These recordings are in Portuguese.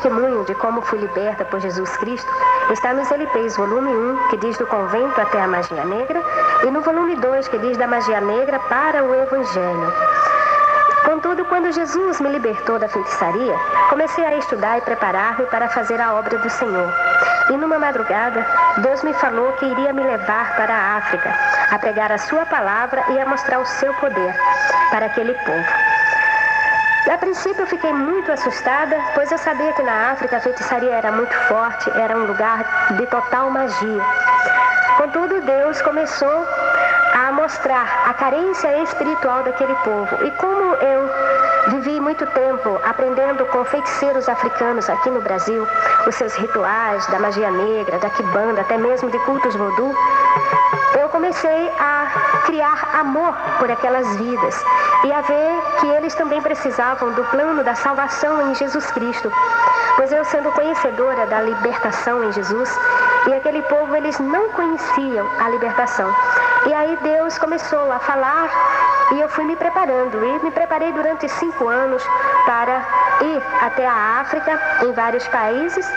testemunho de como fui liberta por Jesus Cristo está nos LPs, volume 1, que diz do convento até a magia negra, e no volume 2, que diz da magia negra para o Evangelho. Contudo, quando Jesus me libertou da feitiçaria, comecei a estudar e preparar-me para fazer a obra do Senhor. E numa madrugada, Deus me falou que iria me levar para a África, a pregar a sua palavra e a mostrar o seu poder para aquele povo. A princípio eu fiquei muito assustada, pois eu sabia que na África a feitiçaria era muito forte, era um lugar de total magia. Contudo, Deus começou a mostrar a carência espiritual daquele povo. E como eu vivi muito tempo aprendendo com feiticeiros africanos aqui no Brasil, os seus rituais da magia negra, da quimbanda, até mesmo de cultos voodoo, eu comecei a criar amor por aquelas vidas e a ver que eles também precisavam do plano da salvação em Jesus Cristo. Pois eu, sendo conhecedora da libertação em Jesus, e aquele povo, eles não conheciam a libertação. E aí Deus começou a falar e eu fui me preparando. E me preparei durante 5 anos para ir até a África, em vários países,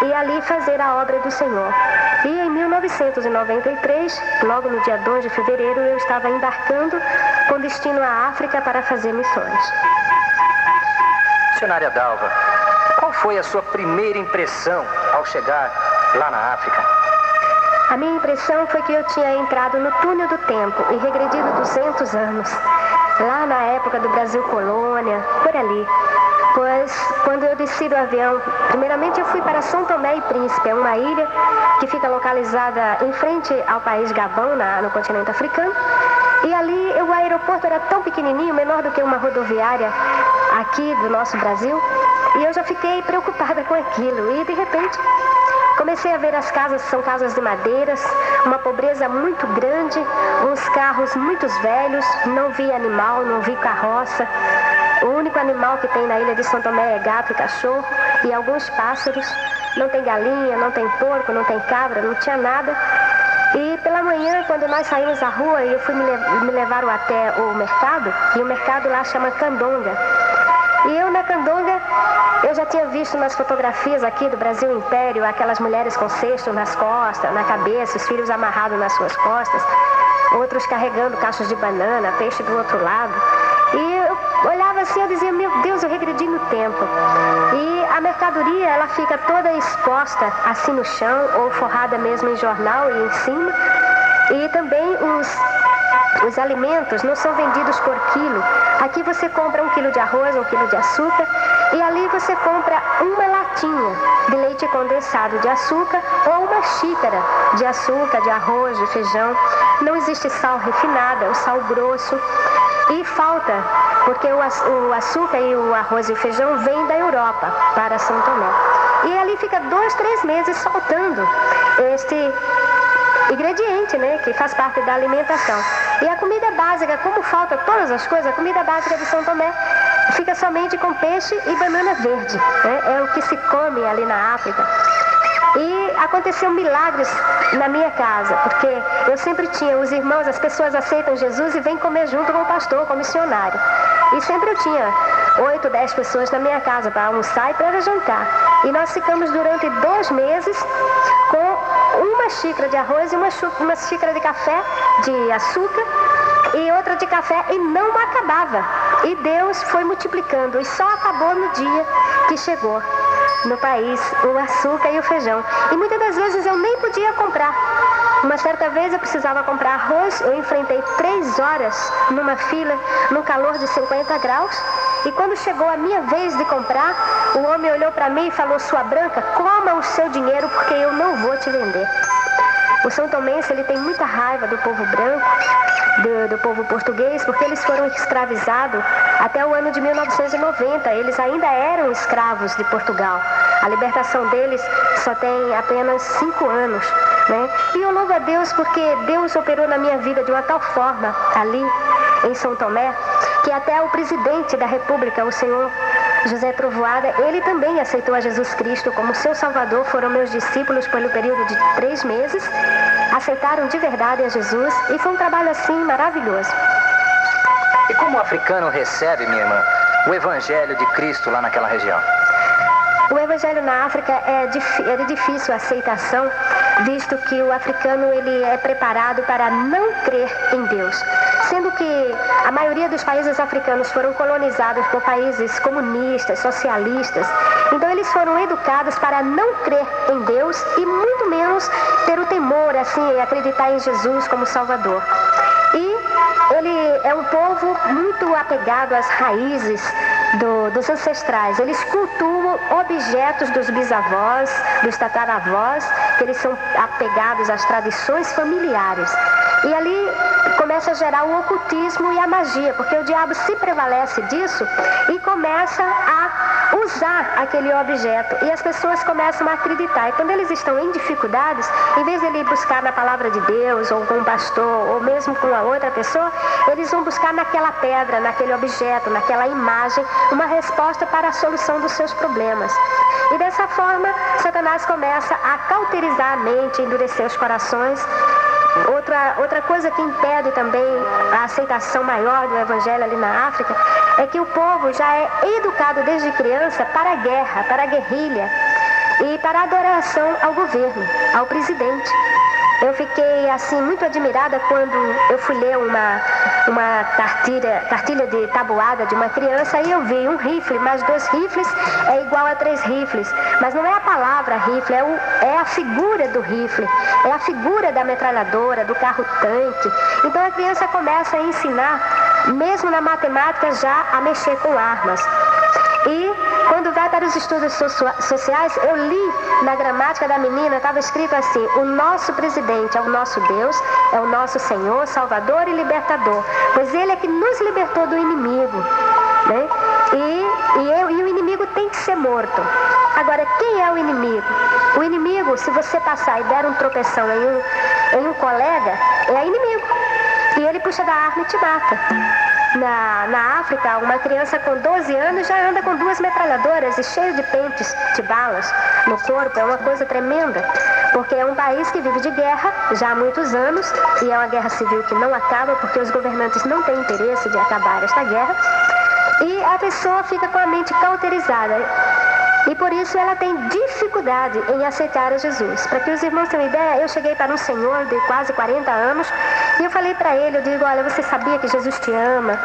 e ali fazer a obra do Senhor. E em 1993, logo no dia 2 de fevereiro, eu estava embarcando com destino à África para fazer missões. Missionária Dalva, qual foi a sua primeira impressão ao chegar lá na África? A minha impressão foi que eu tinha entrado no túnel do tempo e regredido 200 anos, lá na época do Brasil Colônia, por ali. Pois, quando eu desci do avião, primeiramente eu fui para São Tomé e Príncipe, é uma ilha que fica localizada em frente ao país Gabão, no continente africano. E ali o aeroporto era tão pequenininho, menor do que uma rodoviária aqui do nosso Brasil. E eu já fiquei preocupada com aquilo. E, de repente, comecei a ver as casas, são casas de madeiras, uma pobreza muito grande, uns carros muito velhos, não vi animal, não vi carroça. O único animal que tem na ilha de São Tomé é gato e cachorro e alguns pássaros. Não tem galinha, não tem porco, não tem cabra, não tinha nada. E pela manhã, quando nós saímos à rua, eu fui me levaram até o mercado, e o mercado lá chama Candonga. E eu na Candonga, eu já tinha visto nas fotografias aqui do Brasil Império, aquelas mulheres com cestos nas costas, na cabeça, os filhos amarrados nas suas costas, outros carregando caixas de banana, peixe do outro lado. E eu olhava assim, eu dizia, meu Deus, eu regredi no tempo. E a mercadoria, ela fica toda exposta assim no chão, ou forrada mesmo em jornal e em cima. E também os alimentos não são vendidos por quilo. Aqui você compra 1 quilo de arroz, 1 quilo de açúcar, e ali você compra uma latinha de leite condensado de açúcar ou uma xícara de açúcar, de arroz, de feijão. Não existe sal refinado, é o sal grosso. E falta, porque o açúcar e o arroz e o feijão vêm da Europa para São Tomé. E ali fica 2, 3 meses faltando este ingrediente, né, que faz parte da alimentação. E a comida básica, como falta todas as coisas, a comida básica de São Tomé fica somente com peixe e banana verde, né? É o que se come ali na África. E aconteceu milagres na minha casa, porque eu sempre tinha os irmãos, as pessoas aceitam Jesus e vêm comer junto com o pastor, com o missionário. E sempre eu tinha 8, 10 pessoas na minha casa para almoçar e para jantar. E nós ficamos durante 2 meses com uma xícara de arroz e uma xícara de café, de açúcar, e outra de café, e não acabava. E Deus foi multiplicando, e só acabou no dia que chegou no país o açúcar e o feijão. E muitas das vezes eu nem podia comprar. Uma certa vez eu precisava comprar arroz, eu enfrentei 3 horas numa fila, num calor de 50 graus, e quando chegou a minha vez de comprar, o homem olhou para mim e falou, sua branca, coma o seu dinheiro porque eu não vou te vender. O São Tomense, ele tem muita raiva do povo branco, do povo português, porque eles foram escravizados até o ano de 1990. Eles ainda eram escravos de Portugal. A libertação deles só tem apenas 5 anos, né? E eu louvo a Deus porque Deus operou na minha vida de uma tal forma ali em São Tomé, que até o presidente da República, o senhor José Trovoada, ele também aceitou a Jesus Cristo como seu Salvador. Foram meus discípulos pelo período de 3 meses, aceitaram de verdade a Jesus, e foi um trabalho assim maravilhoso. E como o africano recebe, minha irmã, o Evangelho de Cristo lá naquela região? O evangelho na África é de difícil aceitação, visto que o africano ele é preparado para não crer em Deus. Sendo que a maioria dos países africanos foram colonizados por países comunistas, socialistas. Então eles foram educados para não crer em Deus e muito menos ter o temor, assim, acreditar em Jesus como Salvador. E ele é um povo muito apegado às raízes dos ancestrais. Eles cultuam objetos dos bisavós, dos tataravós, que eles são apegados às tradições familiares. E ali começa a gerar o ocultismo e a magia, porque o diabo se prevalece disso e começa a usar aquele objeto. E as pessoas começam a acreditar. E quando eles estão em dificuldades, em vez de ele buscar na palavra de Deus, ou com um pastor, ou mesmo com a outra pessoa, eles vão buscar naquela pedra, naquele objeto, naquela imagem, uma resposta para a solução dos seus problemas. E dessa forma, Satanás começa a cauterizar a mente, endurecer os corações. Outra coisa que impede também a aceitação maior do evangelho ali na África é que o povo já é educado desde criança para a guerra, para a guerrilha e para a adoração ao governo, ao presidente. Eu fiquei assim muito admirada quando eu fui ler uma cartilha de tabuada de uma criança e eu vi um rifle, mais 2 rifles é igual a 3 rifles. Mas não é a palavra rifle, é a figura do rifle, é a figura da metralhadora, do carro-tanque. Então a criança começa a ensinar, mesmo na matemática, já a mexer com armas. E quando vai para os estudos sociais, eu li na gramática da menina, estava escrito assim: o nosso presidente é o nosso Deus, é o nosso Senhor, Salvador e Libertador, pois Ele é que nos libertou do inimigo, né? E o inimigo tem que ser morto. Agora, quem é o inimigo? O inimigo, se você passar e der um tropeção em um colega, é inimigo. E ele puxa da arma e te mata. Na África, uma criança com 12 anos já anda com 2 metralhadoras e cheio de pentes de balas no corpo. É uma coisa tremenda, porque é um país que vive de guerra já há muitos anos, e é uma guerra civil que não acaba, porque os governantes não têm interesse de acabar esta guerra, e a pessoa fica com a mente cauterizada. E por isso ela tem dificuldade em aceitar a Jesus. Para que os irmãos tenham ideia, eu cheguei para um senhor de quase 40 anos e eu falei para ele, eu digo: olha, você sabia que Jesus te ama,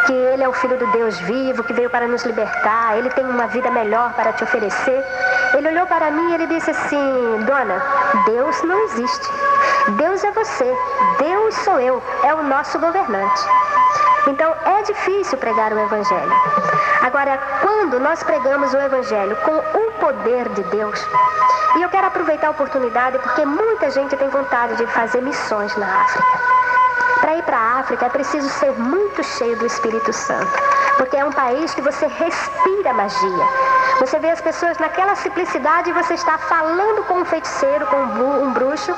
que Ele é o Filho do Deus vivo, que veio para nos libertar, Ele tem uma vida melhor para te oferecer. Ele olhou para mim e ele disse assim: dona, Deus não existe. Deus é você, Deus sou eu, é o nosso governante. Então é difícil pregar o Evangelho. Agora, quando nós pregamos o Evangelho com o poder de Deus, e eu quero aproveitar a oportunidade porque muita gente tem vontade de fazer missões na África. Para ir para a África é preciso ser muito cheio do Espírito Santo, porque é um país que você respira magia. Você vê as pessoas naquela simplicidade e você está falando com um feiticeiro, com um bruxo.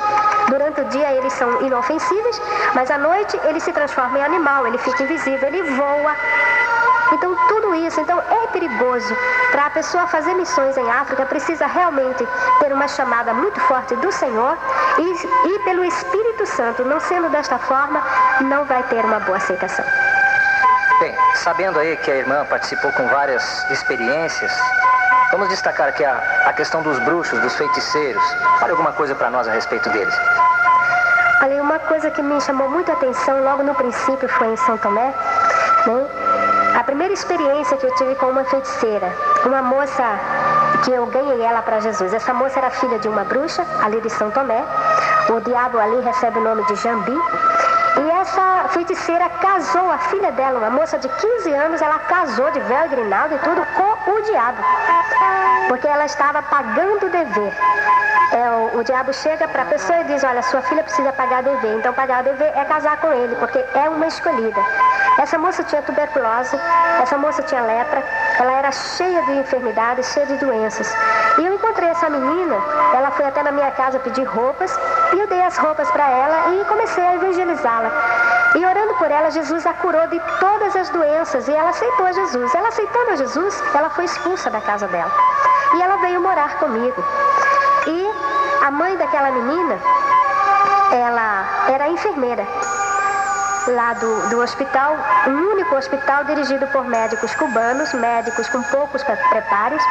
Durante o dia eles são inofensíveis, mas à noite ele se transforma em animal, ele fica invisível, ele voa. Então tudo isso é perigoso. Para a pessoa fazer missões em África, precisa realmente ter uma chamada muito forte do Senhor e pelo Espírito Santo. Não sendo desta forma, não vai ter uma boa aceitação. Bem, sabendo aí que a irmã participou com várias experiências, vamos destacar aqui a questão dos bruxos, dos feiticeiros. Fale alguma coisa para nós a respeito deles. Olha, uma coisa que me chamou muito a atenção logo no princípio foi em São Tomé, né? A primeira experiência que eu tive com uma feiticeira, uma moça que eu ganhei ela para Jesus. Essa moça era filha de uma bruxa, ali de São Tomé. O diabo ali recebe o nome de Jambi. E essa feiticeira casou a filha dela, uma moça de 15 anos, ela casou de véu e grinalda e tudo com o diabo. Porque ela estava pagando o dever. O diabo chega para a pessoa e diz: olha, sua filha precisa pagar dever. Então pagar dever é casar com ele, porque é uma escolhida. Essa moça tinha tuberculose, essa moça tinha lepra, ela era cheia de enfermidades, cheia de doenças. E eu encontrei essa menina, ela foi até na minha casa pedir roupas, e eu dei as roupas para ela e comecei a evangelizá-la. E orando por ela, Jesus a curou de todas as doenças, e ela aceitou a Jesus. Ela aceitando a Jesus, ela foi expulsa da casa dela. E ela veio morar comigo. E a mãe daquela menina, ela era enfermeira lá do hospital, um único hospital dirigido por médicos cubanos, médicos com poucos preparos.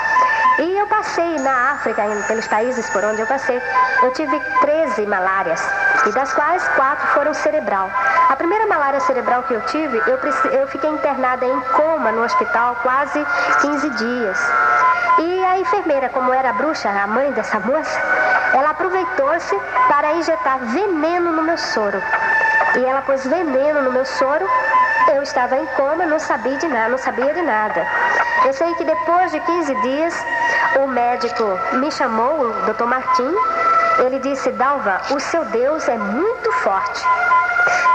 E eu passei na África, pelos países por onde eu passei, eu tive 13 malárias, e das quais 4 foram cerebral. A primeira malária cerebral que eu tive, eu fiquei internada em coma no hospital quase 15 dias. E a enfermeira, como era bruxa, a mãe dessa moça, ela aproveitou-se para injetar veneno no meu soro. E ela pôs veneno no meu soro. Eu estava em coma, não sabia de nada. Eu sei que depois de 15 dias, o médico me chamou, o Dr. Martim. Ele disse: Dalva, o seu Deus é muito forte.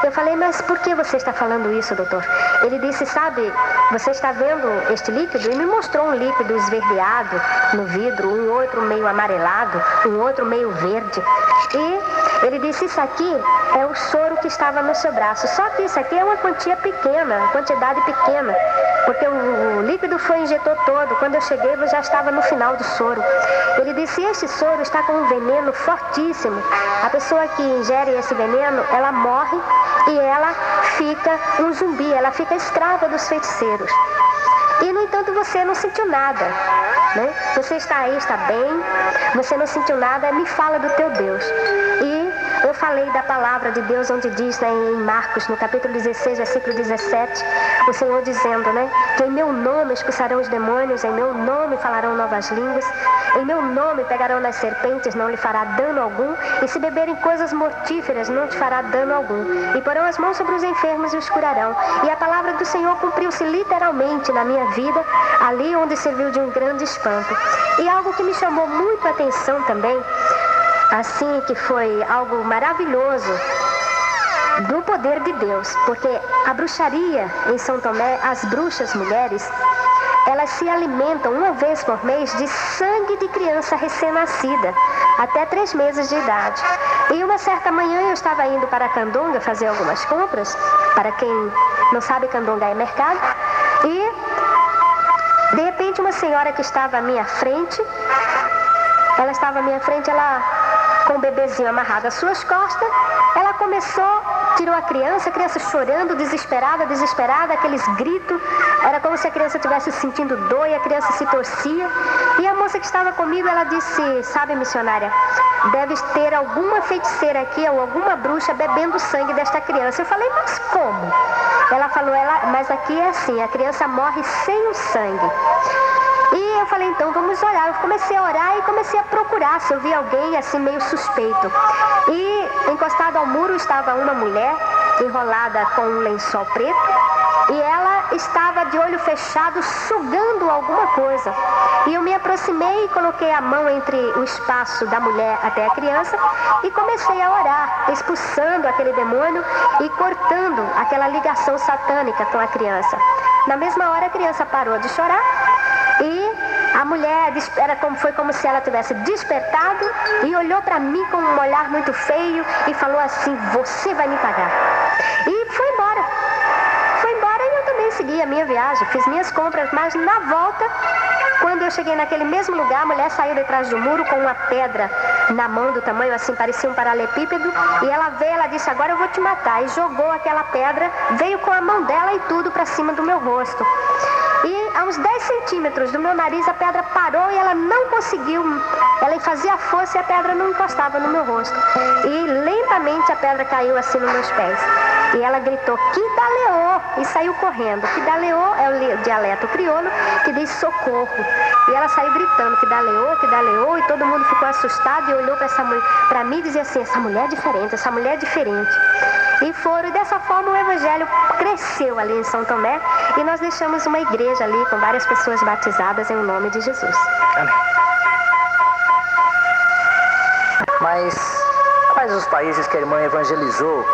Eu falei: mas por que você está falando isso, doutor? Ele disse: sabe, você está vendo este líquido? E me mostrou um líquido esverdeado no vidro, um outro meio amarelado, um outro meio verde. E ele disse: isso aqui é o soro que estava no seu braço. Só que isso aqui é uma quantidade pequena, porque o líquido injetou todo. Quando eu cheguei, eu já estava no final do soro. Ele disse: este soro está com um veneno fortíssimo. A pessoa que ingere esse veneno, ela morre e ela fica um zumbi, ela fica escrava dos feiticeiros. E, no entanto, você não sentiu nada, né? Você está aí, está bem, você não sentiu nada, me fala do teu Deus. E eu falei da palavra de Deus, onde diz, né, em Marcos, no capítulo 16, versículo 17, o Senhor dizendo, né, que em meu nome expulsarão os demônios, em meu nome falarão novas línguas, em meu nome pegarão nas serpentes, não lhe fará dano algum, e se beberem coisas mortíferas, não te fará dano algum, e porão as mãos sobre os enfermos e os curarão. E a palavra do Senhor cumpriu-se literalmente na minha vida, ali onde serviu de um grande espanto. E algo que me chamou muito a atenção também, assim, que foi algo maravilhoso do poder de Deus, porque a bruxaria em São Tomé, as bruxas mulheres, elas se alimentam uma vez por mês de sangue de criança recém-nascida, até 3 meses de idade. E uma certa manhã eu estava indo para a Candonga fazer algumas compras. Para quem não sabe, Candonga é mercado. E, de repente, uma senhora que estava à minha frente, ela com o bebezinho amarrado às suas costas, ela tirou a criança chorando, desesperada, aqueles gritos, era como se a criança estivesse sentindo dor e a criança se torcia. E a moça que estava comigo, ela disse: sabe, missionária, deve ter alguma feiticeira aqui ou alguma bruxa bebendo o sangue desta criança. Eu falei: mas como? Ela falou: mas aqui é assim, a criança morre sem o sangue. E eu falei: então vamos orar. Eu comecei a orar e comecei a procurar se eu via alguém assim meio suspeito. E encostado ao muro estava uma mulher enrolada com um lençol preto, e ela estava de olho fechado sugando alguma coisa. E eu me aproximei e coloquei a mão entre o espaço da mulher até a criança e comecei a orar, expulsando aquele demônio e cortando aquela ligação satânica com a criança. Na mesma hora a criança parou de chorar. E a mulher foi como se ela tivesse despertado e olhou para mim com um olhar muito feio e falou assim: você vai me pagar. E foi embora e eu também segui a minha viagem, fiz minhas compras, mas na volta, quando eu cheguei naquele mesmo lugar, a mulher saiu de trás do muro com uma pedra na mão do tamanho assim, parecia um paralelepípedo, e ela disse: agora eu vou te matar, e jogou aquela pedra, veio com a mão dela e tudo para cima do meu rosto. E a uns 10 centímetros do meu nariz a pedra parou e ela não conseguiu, ela fazia força e a pedra não encostava no meu rosto. E lentamente a pedra caiu assim nos meus pés. E ela gritou: Kidaleô! E saiu correndo. Kidaleô é o dialeto crioulo que diz socorro. E ela saiu gritando: Kidaleô, Kidaleô, e todo mundo ficou assustado e olhou para mim e dizia assim: essa mulher é diferente, essa mulher é diferente. E dessa forma o evangelho cresceu ali em São Tomé, e nós deixamos uma igreja ali com várias pessoas batizadas em nome de Jesus. Amém. Mas quais os países que a irmã evangelizou,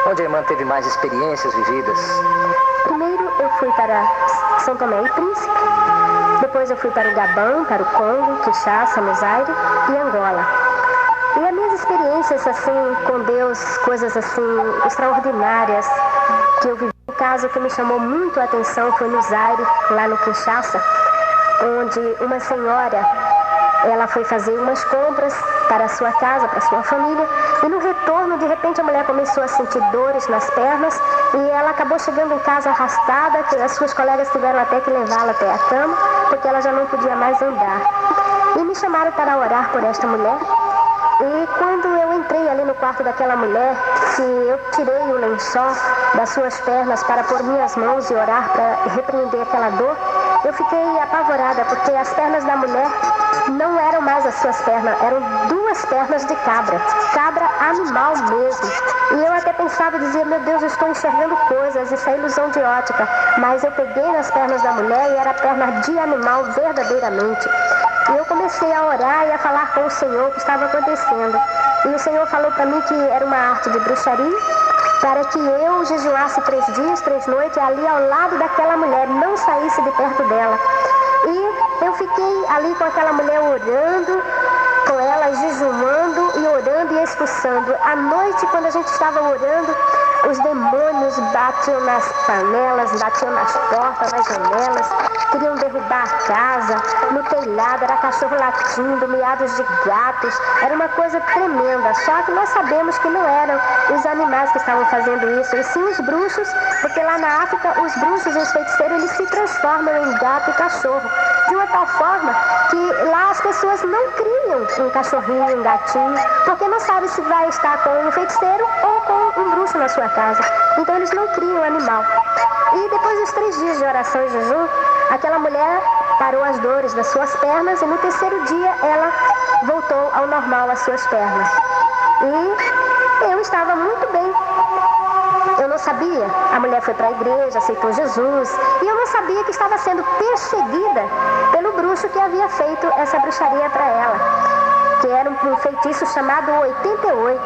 onde a irmã teve mais experiências vividas? Primeiro eu fui para São Tomé e Príncipe, depois eu fui para o Gabão, para o Congo, Kinshasa, Zaire e Angola. E as minhas experiências assim com Deus, coisas assim extraordinárias que eu vivi. Um caso que me chamou muito a atenção foi no Zaire, lá no Kinshasa, onde uma senhora, ela foi fazer umas compras para a sua casa, para a sua família, e no retorno, de repente, a mulher começou a sentir dores nas pernas e ela acabou chegando em casa arrastada, que as suas colegas tiveram até que levá-la até a cama. porque ela já não podia mais andar. E me chamaram para orar por esta mulher. E quando eu entrei ali no quarto daquela mulher, que eu tirei o lençol das suas pernas para pôr minhas mãos e orar para repreender aquela dor, eu fiquei apavorada, porque as pernas da mulher não eram mais as suas pernas, eram duas pernas de cabra animal mesmo. E eu até pensava, dizia, meu Deus, eu estou enxergando coisas, isso é ilusão de ótica. Mas eu peguei nas pernas da mulher e era perna de animal verdadeiramente. E eu comecei a orar e a falar com o Senhor o que estava acontecendo. E o Senhor falou para mim que era uma arte de bruxaria, para que eu jejuasse 3 dias, 3 noites, ali ao lado daquela mulher, não saísse de perto dela. E eu fiquei ali com aquela mulher orando, com ela jejuando e orando e expulsando. À noite, quando a gente estava orando, os demônios batiam nas panelas, batiam nas portas, nas janelas, queriam derrubar a casa, no telhado, era cachorro latindo, miados de gatos, era uma coisa tremenda. Só que nós sabemos que não eram os animais que estavam fazendo isso, e sim os bruxos, porque lá na África os bruxos e os feiticeiros, eles se transformam em gato e cachorro, de uma tal forma que lá as pessoas não criam um cachorrinho, um gatinho, porque não sabe se vai estar com um feiticeiro ou com um bruxo na sua casa. Então eles não criam animal. E depois dos 3 dias de oração e jejum, aquela mulher parou as dores das suas pernas e no 3º dia ela voltou ao normal as suas pernas. E eu estava muito bem. Eu não sabia. A mulher foi para a igreja, aceitou Jesus. E eu não sabia que estava sendo perseguida pelo bruxo que havia feito essa bruxaria para ela, que era um feitiço chamado 88.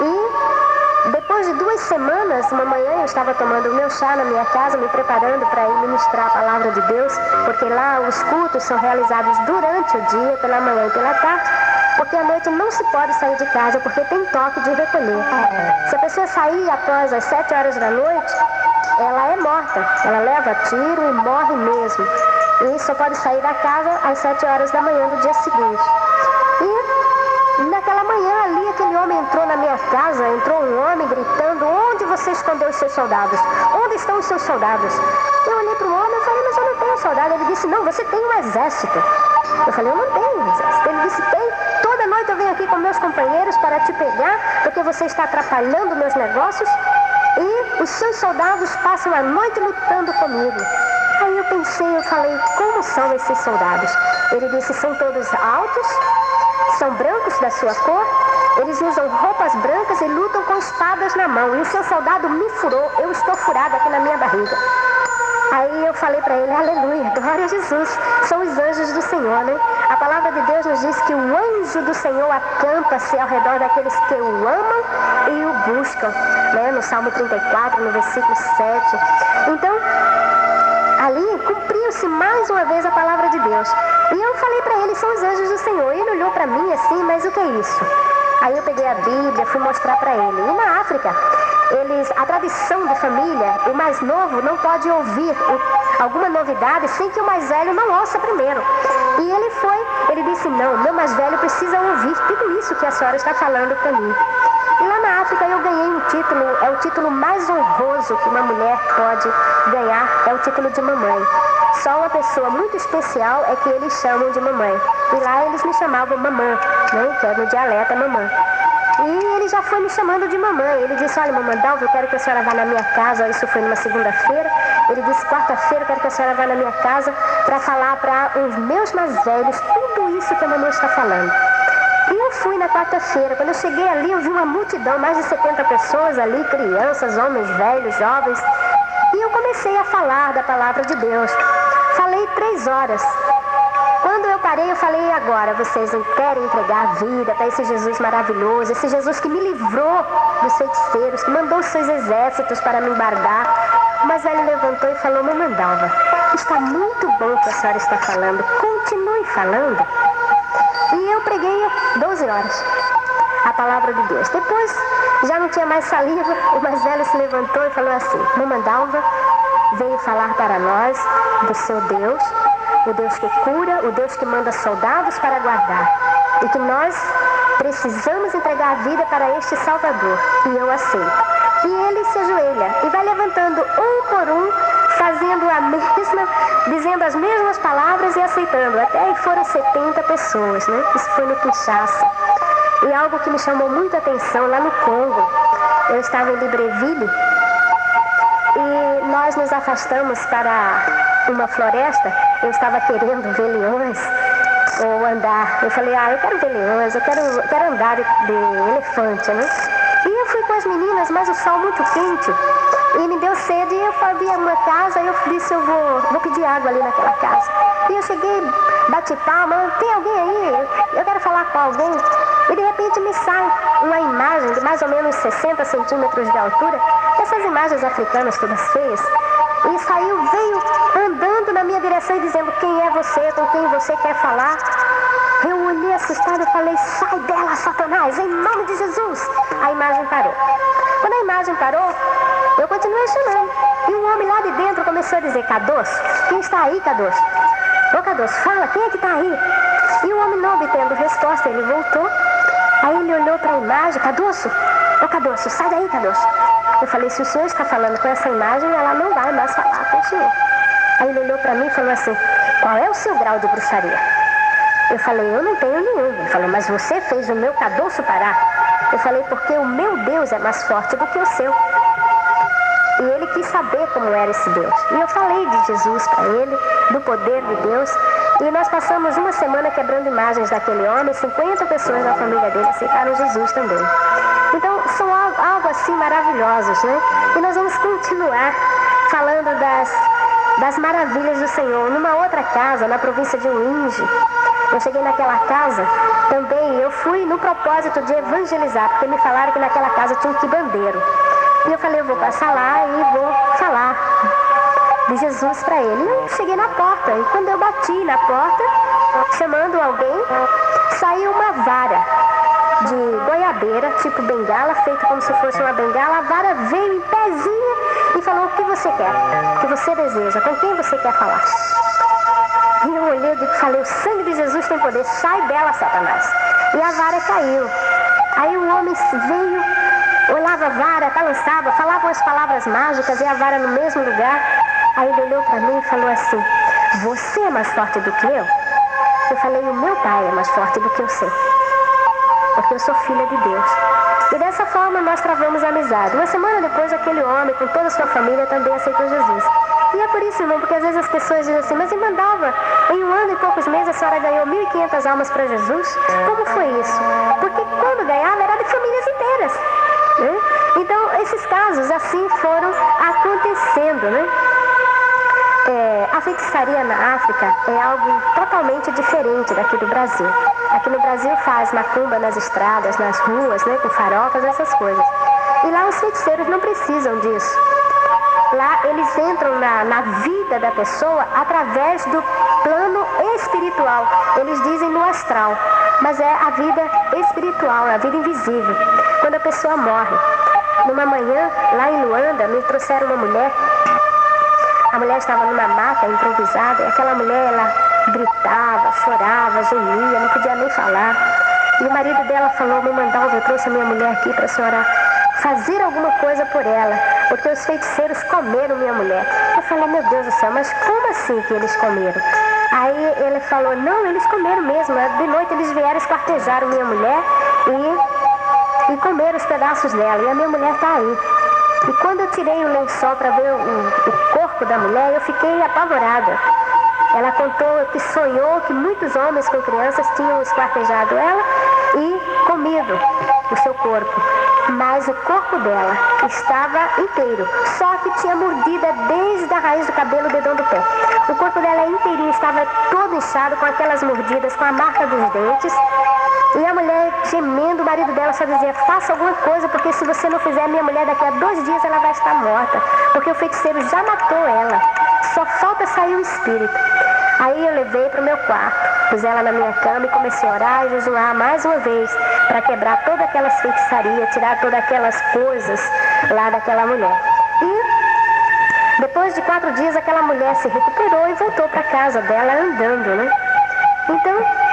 E depois de 2 semanas, uma manhã eu estava tomando o meu chá na minha casa, me preparando para ir ministrar a palavra de Deus, porque lá os cultos são realizados durante o dia, pela manhã e pela tarde, porque à noite não se pode sair de casa, porque tem toque de recolher. Se a pessoa sair após as 7 horas da noite, ela é morta, ela leva tiro e morre mesmo. E só pode sair da casa às 7 horas da manhã do dia seguinte. E naquela manhã ali, aquele homem entrou na minha casa, entrou um homem gritando, onde você escondeu os seus soldados? Onde estão os seus soldados? Eu olhei para o homem e falei, mas eu não tenho soldado. Ele disse, não, você tem um exército. Eu falei, eu não tenho um exército. Ele disse, tem. Toda noite eu venho aqui com meus companheiros para te pegar, porque você está atrapalhando meus negócios, e os seus soldados passam a noite lutando comigo. Aí eu pensei, eu falei, como são esses soldados? Ele disse, são todos altos, são brancos da sua cor, eles usam roupas brancas e lutam com espadas na mão. E o seu soldado me furou, eu estou furada aqui na minha barriga. Aí eu falei para ele, aleluia, glória a Jesus, são os anjos do Senhor, né? A palavra de Deus nos diz que o anjo do Senhor acampa-se ao redor daqueles que o amam e o buscam, né? No Salmo 34, no versículo 7. Então, ali cumpriu-se mais uma vez a palavra de Deus. E eu falei para ele, são os anjos do Senhor. E ele olhou para mim assim, mas o que é isso? Aí eu peguei a Bíblia, fui mostrar para ele. E na África, a tradição de família, o mais novo não pode ouvir alguma novidade sem que o mais velho não ouça primeiro. E ele disse, não, meu mais velho precisa ouvir tudo isso que a senhora está falando para mim. E lá na África eu ganhei um título, é o título mais honroso que uma mulher pode ganhar, é o título de mamãe. Só uma pessoa muito especial é que eles chamam de mamãe. E lá eles me chamavam mamã, né? Que é no dialeto mamã. E ele já foi me chamando de mamãe. Ele disse, olha, mamãe Dalva, eu quero que a senhora vá na minha casa. Isso foi numa segunda-feira. Ele disse, quarta-feira eu quero que a senhora vá na minha casa para falar para os meus mais velhos tudo isso que a mamãe está falando. E eu fui na quarta-feira. Quando eu cheguei ali, eu vi uma multidão, mais de 70 pessoas ali, crianças, homens velhos, jovens. E eu comecei a falar da palavra de Deus. Falei 3 horas. Quando eu parei, eu falei, agora vocês não querem entregar a vida para esse Jesus maravilhoso, esse Jesus que me livrou dos feiticeiros, que mandou os seus exércitos para me embargar. Mas ele levantou e falou, mamãe Dalva, está muito bom o que a senhora está falando, continue falando. E eu preguei 12 horas a palavra de Deus. Depois, já não tinha mais saliva, o mais velho se levantou e falou assim, mamãe Dalva veio falar para nós do seu Deus, o Deus que cura, o Deus que manda soldados para guardar, e que nós precisamos entregar a vida para este Salvador, e eu aceito. E ele se ajoelha e vai levantando um por um fazendo a mesma, dizendo as mesmas palavras e aceitando. Até aí foram 70 pessoas, né? Isso foi no Kinshasa. E algo que me chamou muita atenção lá no Congo, eu estava em Libreville e nós nos afastamos para uma floresta. Eu estava querendo ver leões ou andar. Eu falei, eu quero ver leões, eu quero andar de elefante, né? E eu fui com as meninas, mas o sol muito quente e me deu sede. E eu vi uma casa e eu disse, eu vou pedir água ali naquela casa. E eu cheguei, bati palma, tem alguém aí? Eu quero falar com alguém. E de repente me sai uma imagem de mais ou menos 60 centímetros de altura, essas imagens africanas todas feias, e veio andando na minha direção e dizendo, quem é você, com quem você quer falar? Eu olhei assustada e falei, sai dela, Satanás, em nome de Jesus. A imagem parou. Quando a imagem parou, eu continuei chamando. E um homem lá de dentro começou a dizer, Cadoço, quem está aí, Cadoço? Ô Cadoço, fala, quem é que está aí? E o homem não obtendo resposta, ele voltou. Aí ele olhou para a imagem, Cadoço, ô Cadoço, sai daí, Cadoço. Eu falei, se o senhor está falando com essa imagem, ela não vai mais falar com o senhor. Aí ele olhou para mim e falou assim, qual é o seu grau de bruxaria? Eu falei, eu não tenho nenhum. Ele falou, mas você fez o meu cadoço parar? Eu falei, porque o meu Deus é mais forte do que o seu. E ele quis saber como era esse Deus. E eu falei de Jesus para ele, do poder de Deus. E nós passamos uma semana quebrando imagens daquele homem. 50 pessoas da família dele aceitaram Jesus também. Então, são algo assim maravilhosos, né? E nós vamos continuar falando das maravilhas do Senhor. Numa outra casa, na província de Uinge, eu cheguei naquela casa, também eu fui no propósito de evangelizar, porque me falaram que naquela casa tinha um quibandeiro. E eu falei, eu vou passar lá e vou falar de Jesus para ele. E eu cheguei na porta, e quando eu bati na porta, chamando alguém, saiu uma vara de goiabeira, tipo bengala, feita como se fosse uma bengala. A vara veio em pezinha e falou, o que você quer? O que você deseja? Com quem você quer falar? E eu olhei e falei, o sangue de Jesus tem poder, sai dela, Satanás. E a vara caiu. Aí o homem veio, olhava a vara, balançava, falava as palavras mágicas e a vara no mesmo lugar. Aí ele olhou para mim e falou assim, você é mais forte do que eu? Eu falei, o meu pai é mais forte do que eu sei, porque eu sou filha de Deus. E dessa forma nós travamos a amizade. Uma semana depois, aquele homem, com toda a sua família, também aceitou Jesus. E é por isso, irmão, porque às vezes as pessoas dizem assim, mas irmã Dalva, em 1 ano e poucos meses a senhora ganhou 1.500 almas para Jesus? Como foi isso? Porque quando ganhava era de famílias inteiras, né? Então, esses casos assim foram acontecendo, né? A feitiçaria na África é algo totalmente diferente daqui do Brasil. Aqui no Brasil faz macumba nas estradas, nas ruas, né, com farocas, essas coisas. E lá os feiticeiros não precisam disso. Lá eles entram na vida da pessoa através do plano espiritual. Eles dizem no astral, mas é a vida espiritual, a vida invisível. Quando a pessoa morre. Numa manhã, lá em Luanda, me trouxeram uma mulher. A mulher estava numa mata improvisada e aquela mulher, ela gritava, chorava, gemia, não podia nem falar. E o marido dela falou, mamãe Dalva, eu trouxe a minha mulher aqui para a senhora fazer alguma coisa por ela, porque os feiticeiros comeram minha mulher. Eu falei, meu Deus do céu, mas como assim que eles comeram? Aí ele falou, não, eles comeram mesmo. De noite eles vieram, esquartejaram minha mulher e comeram os pedaços dela. E a minha mulher está aí. E quando eu tirei o lençol para ver o corpo da mulher, eu fiquei apavorada. Ela contou que sonhou que muitos homens com crianças tinham esquartejado ela e comido o seu corpo. Mas o corpo dela estava inteiro, só que tinha mordida desde a raiz do cabelo, o dedão do pé. O corpo dela inteirinho estava todo inchado com aquelas mordidas, com a marca dos dentes. E a mulher gemendo, o marido dela só dizia, faça alguma coisa, porque se você não fizer, minha mulher daqui a 2 dias ela vai estar morta, porque o feiticeiro já matou ela, só falta sair o espírito. Aí eu levei para o meu quarto, pus ela na minha cama e comecei a orar e jejuar mais uma vez, para quebrar todas aquelas feitiçarias, tirar todas aquelas coisas lá daquela mulher. E depois de 4 dias aquela mulher se recuperou e voltou para casa dela andando, né? Então,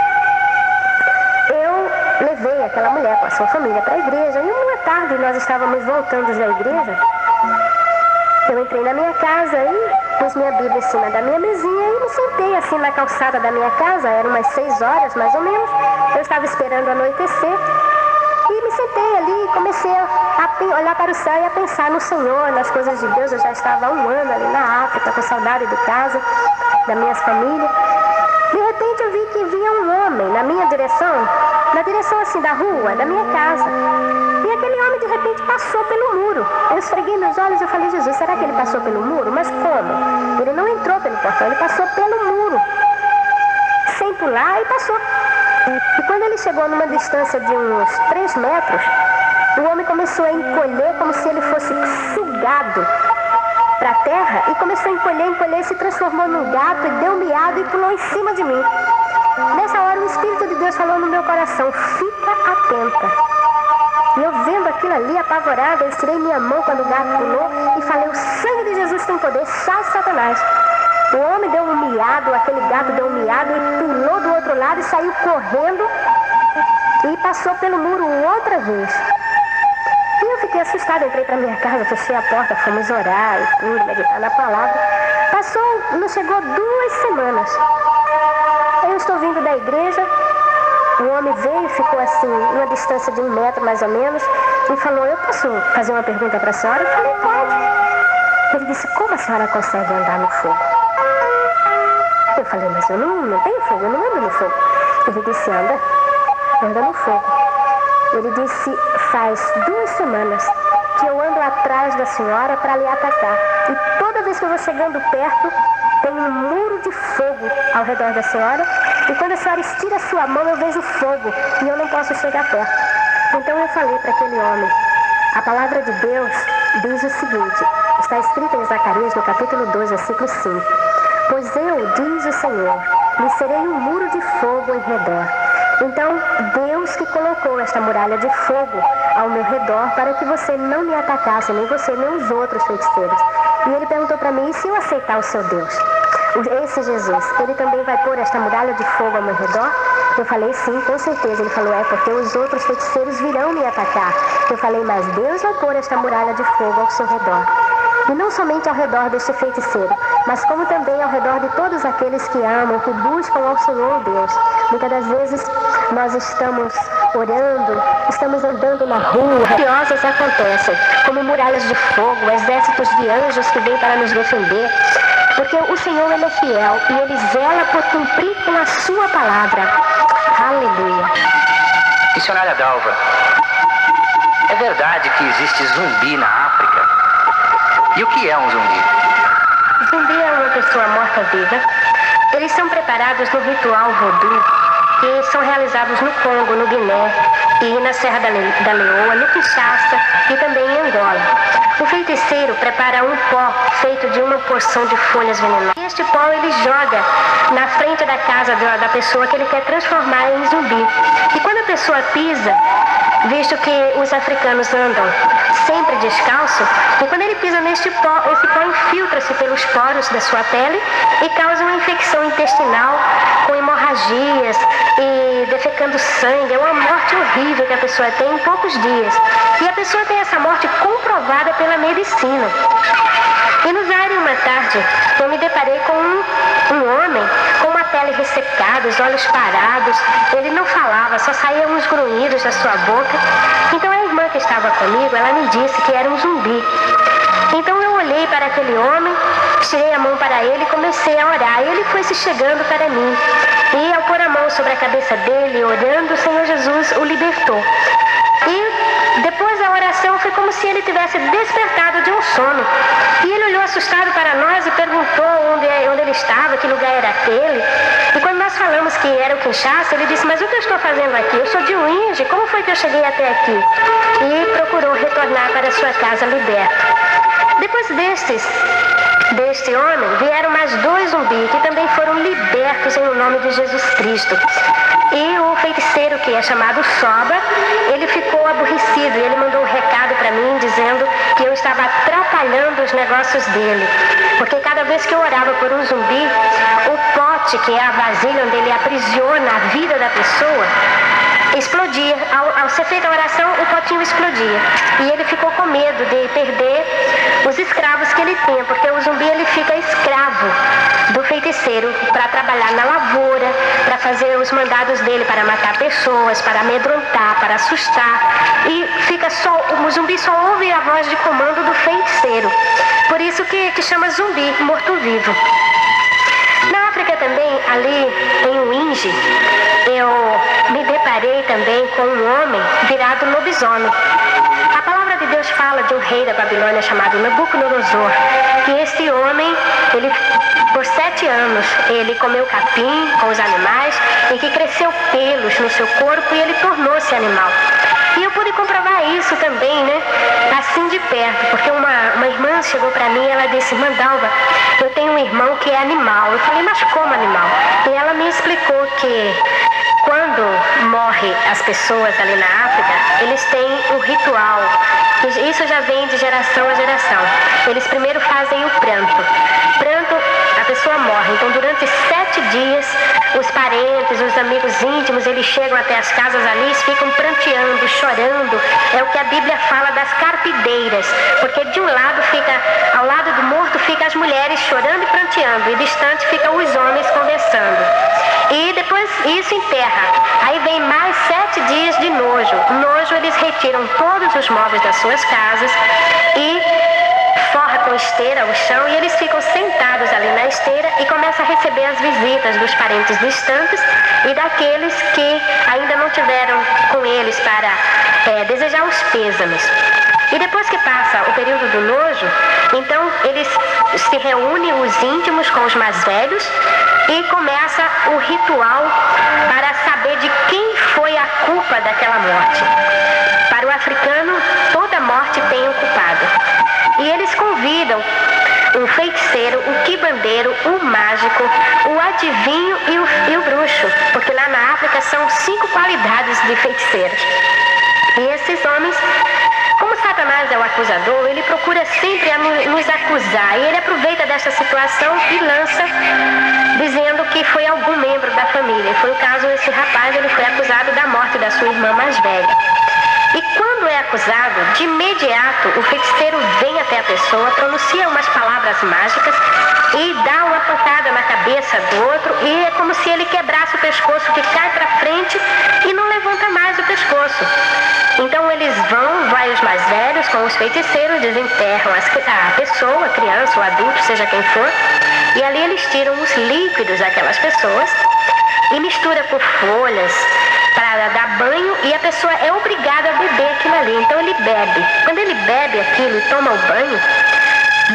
eu levei aquela mulher com a sua família para a igreja e uma tarde nós estávamos voltando da igreja Eu entrei na minha casa e pus minha Bíblia em cima da minha mesinha e me sentei assim na calçada da minha casa. Eram umas 6 horas mais ou menos. Eu estava esperando anoitecer e me sentei ali e comecei a olhar para o céu e a pensar no Senhor, nas coisas de Deus. Eu já estava há 1 ano ali na África, com saudade de casa, da minha família. De repente eu vi que vinha um homem na minha direção, na direção assim da rua, da minha casa. E aquele homem de repente passou pelo muro. Eu esfreguei meus olhos e eu falei, Jesus, será que ele passou pelo muro? Mas como? Ele não entrou pelo portão, ele passou pelo muro. Sem pular e passou. E quando ele chegou numa distância de uns 3 metros, o homem começou a encolher como se ele fosse sugado para a terra e começou a encolher, se transformou num gato e deu um miado e pulou em cima de mim. Nessa hora o Espírito de Deus falou no meu coração, fica atenta. E eu vendo aquilo ali, apavorada, eu estirei minha mão quando o gato pulou e falei, o sangue de Jesus tem poder, sai Satanás. O homem deu um miado, aquele gato deu um miado e pulou do outro lado e saiu correndo e passou pelo muro outra vez. E eu fiquei assustada, entrei para minha casa, fechei a porta, fomos orar e tudo, meditar na palavra. Não chegou 2 semanas. Eu estou vindo da igreja, o homem veio, ficou assim, numa distância de 1 metro mais ou menos, e falou, eu posso fazer uma pergunta para a senhora? Eu falei, pode. Ele disse, como a senhora consegue andar no fogo? Eu falei, mas eu não tenho fogo, eu não ando no fogo. Ele disse, anda no fogo. Ele disse, faz 2 semanas que eu ando atrás da senhora para lhe atacar. E toda vez que eu vou chegando perto, tem um muro de fogo ao redor da senhora. E quando a senhora estira a sua mão, eu vejo fogo e eu não posso chegar perto. Então eu falei para aquele homem, a palavra de Deus diz o seguinte, está escrito em Zacarias, no capítulo 2, versículo 5. Pois eu, diz o Senhor, lhe serei um muro de fogo em redor. Então, Deus que colocou esta muralha de fogo ao meu redor para que você não me atacasse, nem você, nem os outros feiticeiros. E ele perguntou para mim, e se eu aceitar o seu Deus? Esse Jesus, ele também vai pôr esta muralha de fogo ao meu redor? Eu falei, sim, com certeza. Ele falou, porque os outros feiticeiros virão me atacar. Eu falei, mas Deus vai pôr esta muralha de fogo ao seu redor. E não somente ao redor deste feiticeiro, mas como também ao redor de todos aqueles que amam, que buscam ao Senhor Deus. Muitas das vezes nós estamos orando, estamos andando na rua, coisas acontecem, como muralhas de fogo, exércitos de anjos que vêm para nos defender. Porque o Senhor, ele é fiel e ele zela por cumprir com a sua palavra. Aleluia. Missionária Dalva, é verdade que existe zumbi na África? E o que é um zumbi? Zumbi é uma pessoa morta-viva. Eles são preparados no ritual vodú, que são realizados no Congo, no Guiné, e na Serra da Leoa, no Kinshasa e também em Angola. O feiticeiro prepara um pó feito de uma porção de folhas venenosas. E este pó ele joga na frente da casa da pessoa que ele quer transformar em zumbi. E quando a pessoa pisa, visto que os africanos andam sempre descalço, e quando ele pisa neste pó, esse pó infiltra-se pelos poros da sua pele e causa uma infecção intestinal com hemorragias e defecando sangue. É uma morte horrível que a pessoa tem em poucos dias. E a pessoa tem essa morte comprovada pela medicina. E no Zaire, uma tarde, eu me deparei com um homem com uma pele ressecada, os olhos parados. Ele não falava, só saíam uns grunhidos da sua boca. Então a irmã que estava comigo, ela me disse que era um zumbi. Então eu olhei para aquele homem, tirei a mão para ele e comecei a orar. E ele foi se chegando para mim. E ao pôr a mão sobre a cabeça dele, orando, o Senhor Jesus o libertou. E depois da oração foi como se ele tivesse despertado de um sono. E ele olhou assustado para nós e perguntou onde ele estava, que lugar era aquele. E quando nós falamos que era o Kinshasa, ele disse, mas o que eu estou fazendo aqui? Eu sou de Uinge, como foi que eu cheguei até aqui? E procurou retornar para sua casa liberto. Depois deste homem, vieram mais 2 zumbis que também foram libertos em nome de Jesus Cristo. E o feiticeiro, que é chamado Soba, ele ficou aborrecido e ele mandou um recado para mim dizendo que eu estava atrapalhando os negócios dele. Porque cada vez que eu orava por um zumbi, o pote, que é a vasilha onde ele aprisiona a vida da pessoa, explodia ao ser feita a oração, o potinho explodia. E ele ficou com medo de perder os escravos que ele tinha, porque o zumbi ele fica escravo do feiticeiro para trabalhar na lavoura, para fazer os mandados dele, para matar pessoas, para amedrontar, para assustar. E fica só, o zumbi só ouve a voz de comando do feiticeiro. Por isso que chama zumbi, morto-vivo. Na África também, ali em Uinge, eu me deparei também com um homem virado lobisomem. A palavra de Deus fala de um rei da Babilônia chamado Nabucodonosor, que esse homem, ele, por 7 anos, ele comeu capim com os animais e que cresceu pelos no seu corpo e ele tornou-se animal. E eu pude comprovar isso também, né? Assim de perto, porque uma irmã chegou para mim e ela disse: Mandalva, eu tenho um irmão que é animal. Eu falei: mas como animal? E ela me explicou que quando morrem as pessoas ali na África, eles têm um ritual. Isso já vem de geração a geração. Eles primeiro fazem o pranto. Pranto, a pessoa morre. Então, durante 7 dias, os parentes, os amigos íntimos, eles chegam até as casas ali e ficam pranteando, chorando. É o que a Bíblia fala das carpideiras. Porque de um lado fica, ao lado do morto, fica as mulheres chorando e pranteando. E distante ficam os homens conversando. E depois isso enterra. Aí vem mais 7 dias de nojo. Nojo, eles retiram todos os móveis das suas casas e forra com esteira o chão e eles ficam sentados ali na esteira e começam a receber as visitas dos parentes distantes e daqueles que ainda não tiveram com eles para desejar os pêsames. E depois que passa o período do nojo, então eles se reúnem os íntimos com os mais velhos e começa o ritual para saber de quem foi a culpa daquela morte. Para o africano, toda morte tem um culpado. E eles convidam um feiticeiro, um quibandeiro, um mágico, o adivinho e o bruxo, porque lá na África são 5 qualidades de feiticeiros. E esses homens, como Satanás é o acusador, ele procura sempre nos acusar. E ele aproveita dessa situação e lança, dizendo que foi algum membro da família. E foi o caso desse rapaz, ele foi acusado da morte da sua irmã mais velha. E quando é acusado, de imediato o feiticeiro vem até a pessoa, pronuncia umas palavras mágicas e dá uma pancada na cabeça do outro e é como se ele quebrasse o pescoço, que cai para frente e não levanta mais o pescoço. Então eles vai os mais velhos com os feiticeiros, desenterram a pessoa, a criança, o adulto, seja quem for, e ali eles tiram os líquidos daquelas pessoas e mistura com folhas para dar banho e a pessoa é obrigada a beber aquilo ali. Então ele bebe. Quando ele bebe aquilo e toma o banho,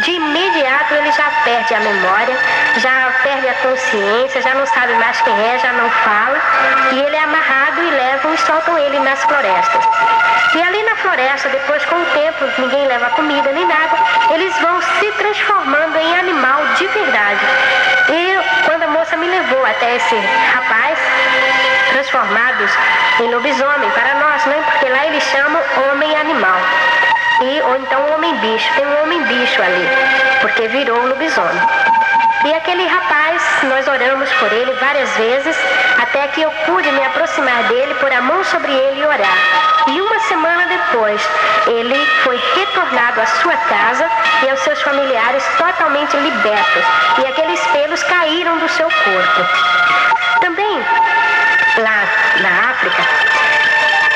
de imediato ele já perde a memória, já perde a consciência, já não sabe mais quem é, já não fala, e ele é amarrado e levam e soltam ele nas florestas. E ali na floresta, depois com o tempo, ninguém leva comida nem nada, eles vão se transformando em animal de verdade. E quando a moça me levou até esse rapaz, transformados em lobisomem para nós, né? Porque lá eles chamam homem-animal. Ou então homem-bicho. Tem um homem-bicho ali, porque virou lobisomem. E aquele rapaz, nós oramos por ele várias vezes, até que eu pude me aproximar dele, pôr a mão sobre ele e orar. E uma semana depois, ele foi retornado à sua casa e aos seus familiares totalmente libertos. E aqueles pelos caíram do seu corpo. Também, lá na África,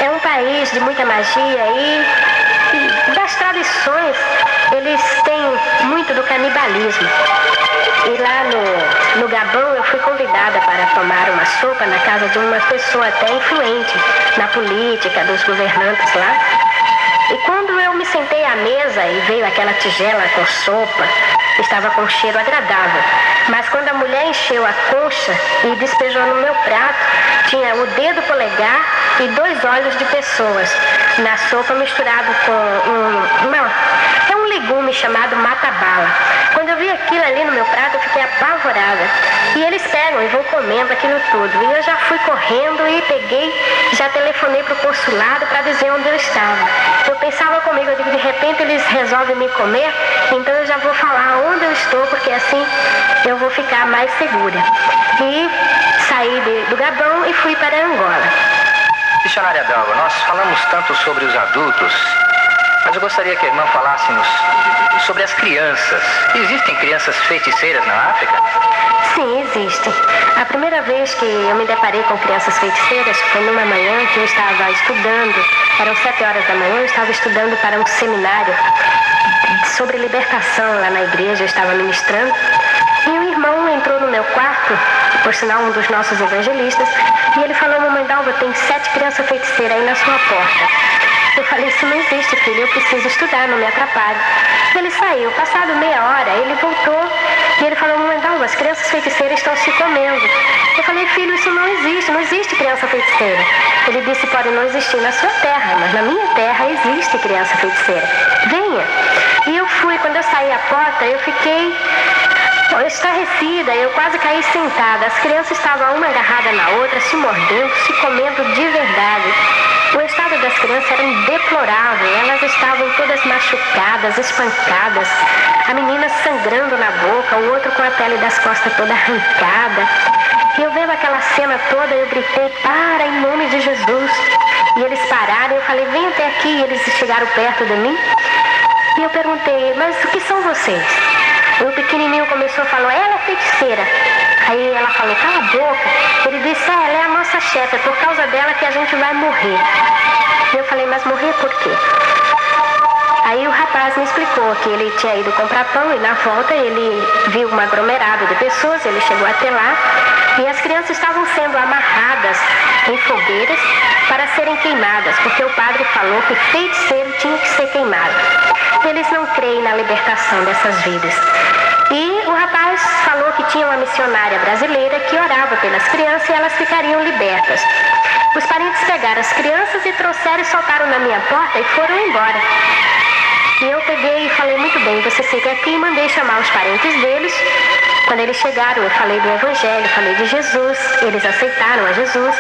é um país de muita magia e das tradições, eles têm muito do canibalismo. E lá no Gabão eu fui convidada para tomar uma sopa na casa de uma pessoa até influente na política, dos governantes lá. E quando eu me sentei à mesa e veio aquela tigela com sopa, estava com um cheiro agradável. Mas quando a mulher encheu a concha e despejou no meu prato, tinha o dedo polegar e 2 olhos de pessoas na sopa misturado com um legume chamado mata-bala. Quando eu vi aquilo ali no meu prato, eu fiquei apavorada. E eles pegam e vão comendo aquilo tudo. E eu já fui correndo e já telefonei para o consulado para dizer onde eu estava. Eu pensava comigo, eu digo, de repente eles resolvem me comer, então eu já vou falar onde eu estou, porque assim eu vou ficar mais segura. E saí do Gabão e fui para Angola. Missionária Dalva, nós falamos tanto sobre os adultos, mas eu gostaria que a irmã falasse-nos sobre as crianças. Existem crianças feiticeiras na África? Sim, existem. A primeira vez que eu me deparei com crianças feiticeiras foi numa manhã que eu estava estudando. Eram 7 horas da manhã, eu estava estudando para um seminário sobre libertação lá na igreja, eu estava ministrando. E um irmão entrou no meu quarto, por sinal um dos nossos evangelistas, e ele falou: mamãe Dalva, tem 7 crianças feiticeiras aí na sua porta. Eu falei: isso não existe, filho, eu preciso estudar, não me atrapalhe. Ele saiu, passado meia hora, ele voltou e ele falou: mamãe Dalva, as crianças feiticeiras estão se comendo. Eu falei: filho, isso não existe criança feiticeira. Ele disse: pode não existir na sua terra, mas na minha terra existe criança feiticeira. Venha. E eu fui, quando eu saí à porta, eu fiquei estarrecida, eu quase caí sentada. As crianças estavam uma agarrada na outra, se mordendo, se comendo de verdade. O estado das crianças era deplorável, elas estavam todas machucadas, espancadas, a menina sangrando na boca, o outro com a pele das costas toda arrancada. E eu vendo aquela cena toda, eu gritei: para, em nome de Jesus. E eles pararam, eu falei: vem até aqui. E eles chegaram perto de mim e eu perguntei: mas o que são vocês? O pequenininho começou a falar: ela é feiticeira. Aí ela falou: cala a boca. Ele disse: ela é a nossa chefe, é por causa dela que a gente vai morrer. E eu falei: mas morrer por quê? Aí o rapaz me explicou que ele tinha ido comprar pão e na volta ele viu um aglomerado de pessoas, ele chegou até lá e as crianças estavam sendo amarradas em fogueiras para serem queimadas, porque o padre falou que feiticeiro tinha que ser queimado. Eles não creem na libertação dessas vidas. E o rapaz falou que tinha uma missionária brasileira que orava pelas crianças e elas ficariam libertas. Os parentes pegaram as crianças e trouxeram e soltaram na minha porta e foram embora. E eu peguei e falei: muito bem, você fica aqui, e mandei chamar os parentes deles. Quando eles chegaram, eu falei do Evangelho, falei de Jesus, eles aceitaram a Jesus.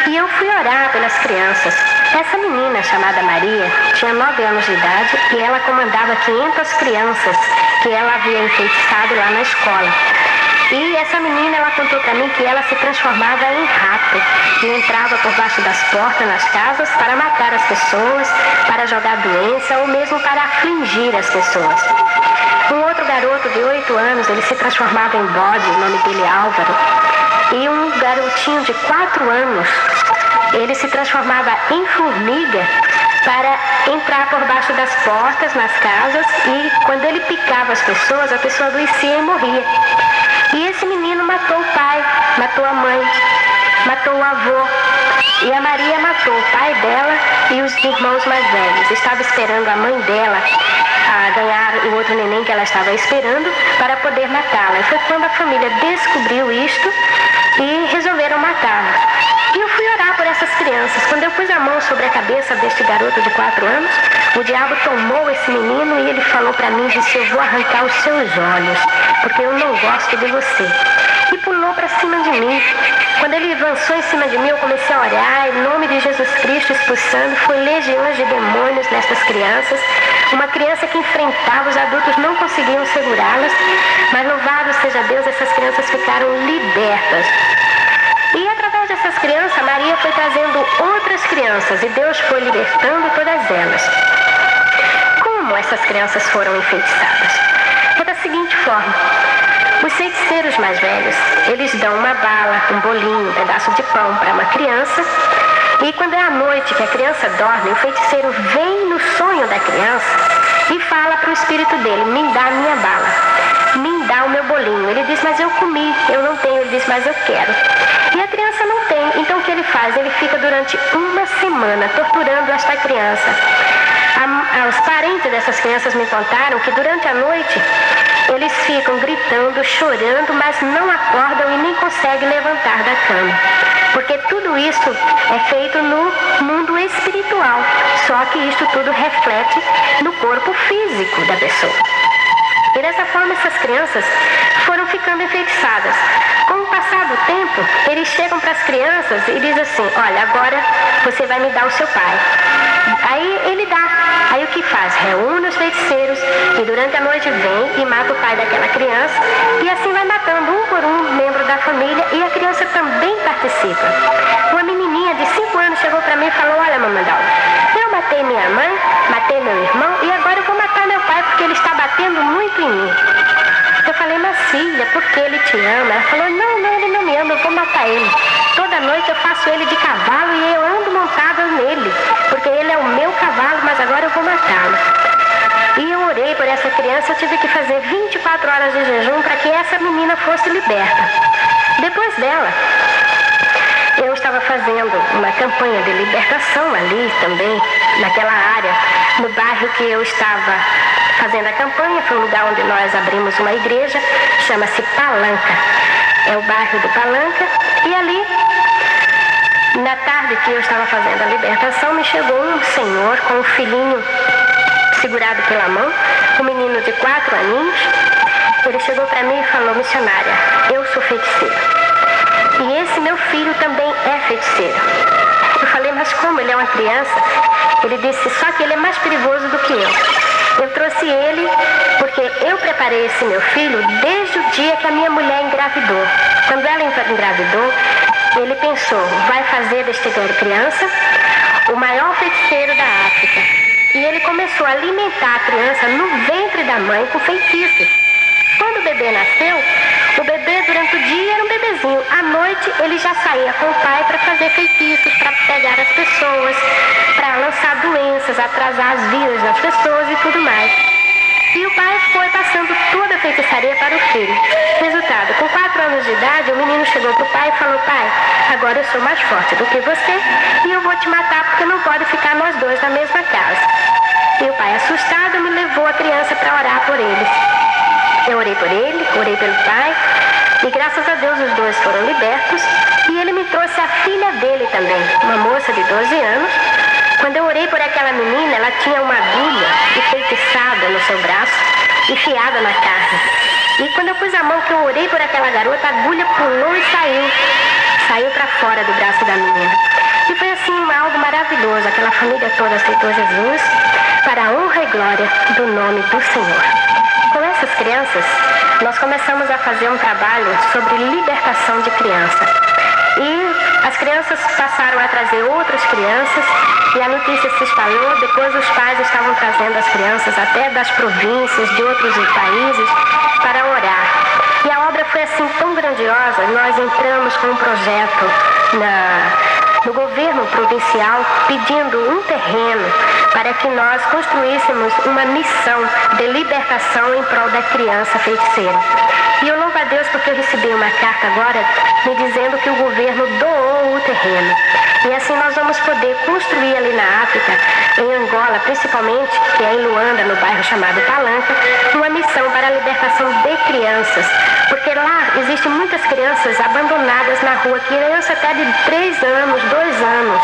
E eu fui orar pelas crianças. Essa menina chamada Maria tinha 9 anos de idade e ela comandava 500 crianças que ela havia enfeitiçado lá na escola. E essa menina, ela contou para mim que ela se transformava em rato e entrava por baixo das portas nas casas para matar as pessoas, para jogar doença ou mesmo para afligir as pessoas. Um outro garoto de 8 anos, ele se transformava em bode, o nome dele é Álvaro. E um garotinho de 4 anos, ele se transformava em formiga para entrar por baixo das portas nas casas e quando ele picava as pessoas, a pessoa adoecia e morria. E esse menino matou o pai, matou a mãe, matou o avô. E a Maria matou o pai dela e os irmãos mais velhos. Estava esperando a mãe dela a ganhar o outro neném que ela estava esperando para poder matá-la. E foi quando a família descobriu isto e resolveram matá-la. E eu fui orar por essas crianças. Quando eu pus a mão sobre a cabeça deste garoto de 4 anos, o diabo tomou esse menino e ele falou para mim, disse: eu vou arrancar os seus olhos, porque eu não gosto de você. E pulou para cima de mim. Quando ele avançou em cima de mim, eu comecei a orar, em nome de Jesus Cristo, expulsando. Foi legiões de demônios nestas crianças. Uma criança que enfrentava, os adultos não conseguiam segurá-las, mas louvado seja Deus, essas crianças ficaram libertas. E através dessas crianças, Maria foi trazendo outras crianças e Deus foi libertando todas elas. Como essas crianças foram enfeitiçadas? É da seguinte forma: os feiticeiros mais velhos, eles dão uma bala, um bolinho, um pedaço de pão para uma criança. E quando é a noite que a criança dorme, o feiticeiro vem no sonho da criança e fala para o espírito dele: me dá a minha bala, me dá o meu bolinho. Ele diz: mas eu comi, eu não tenho. Ele diz: mas eu quero. E a criança não tem. Então o que ele faz? Ele fica durante uma semana torturando esta criança. Os parentes dessas crianças me contaram que durante a noite eles ficam gritando, chorando, mas não acordam e nem conseguem levantar da cama. Porque tudo isso é feito no mundo espiritual. Só que isso tudo reflete no corpo físico da pessoa. E dessa forma essas crianças foram ficando enfeitiçadas. Com o passar do tempo, eles chegam para as crianças e dizem assim: olha, agora você vai me dar o seu pai. Aí ele dá. Aí o que faz? Reúne os feiticeiros e durante a noite vem e mata o pai daquela criança. E assim vai matando um por um membro da família e a criança também participa. Uma menininha de 5 anos chegou para mim e muito em mim. Eu falei, mas filha, por que ele te ama? Ela falou, não, ele não me ama, eu vou matar ele. Toda noite eu faço ele de cavalo e eu ando montada nele, porque ele é o meu cavalo, mas agora eu vou matá-lo. E eu orei por essa criança, eu tive que fazer 24 horas de jejum para que essa menina fosse liberta. Depois dela, eu estava fazendo uma campanha de libertação ali também, naquela área, no bairro que eu estava fazendo a campanha. Foi um lugar onde nós abrimos uma igreja, chama-se Palanca. É o bairro do Palanca. E ali, na tarde que eu estava fazendo a libertação, me chegou um senhor com um filhinho segurado pela mão, um menino de 4 aninhos. Ele chegou para mim e falou, missionária, eu sou feiticeiro. E esse meu filho também é feiticeiro. Eu falei, mas como? Ele é uma criança? Ele disse, só que ele é mais perigoso do que eu. Eu trouxe ele porque eu preparei esse meu filho desde o dia que a minha mulher engravidou. Quando ela engravidou, ele pensou, vai fazer deste criança o maior feiticeiro da África. E ele começou a alimentar a criança no ventre da mãe com feitiços. Quando o bebê nasceu, o bebê durante o dia era um bebezinho. À noite ele já saía com o pai para fazer feitiços, para pegar as pessoas, para lançar doenças, atrasar as vidas das pessoas e tudo mais. E o pai foi passando toda a feitiçaria para o filho. Resultado, com 4 anos de idade, o menino chegou para o pai e falou, pai, agora eu sou mais forte do que você e eu vou te matar porque não pode ficar nós dois na mesma casa. E o pai, assustado, me levou a criança para orar por eles. Eu orei por ele, orei pelo pai, e graças a Deus os dois foram libertos, e ele me trouxe a filha dele também, uma moça de 12 anos. Quando eu orei por aquela menina, ela tinha uma agulha enfeitiçada no seu braço, enfiada na carne. E quando eu pus a mão que eu orei por aquela garota, a agulha pulou e saiu para fora do braço da menina. E foi assim algo maravilhoso, aquela família toda aceitou Jesus, para a honra e glória do nome do Senhor. Com essas crianças, nós começamos a fazer um trabalho sobre libertação de criança. E as crianças passaram a trazer outras crianças e a notícia se espalhou. Depois os pais estavam trazendo as crianças até das províncias, de outros países, para orar. E a obra foi assim tão grandiosa, nós entramos com um projeto no governo provincial pedindo um terreno para que nós construíssemos uma missão de libertação em prol da criança feiticeira. E eu louvo a Deus porque eu recebi uma carta agora me dizendo que o governo doou o terreno. E assim nós vamos poder construir ali na África, em Angola principalmente, que é em Luanda, no bairro chamado Palanca, uma missão para a libertação de crianças. Porque lá existem muitas crianças abandonadas na rua, criança até de 3 anos, 2 anos,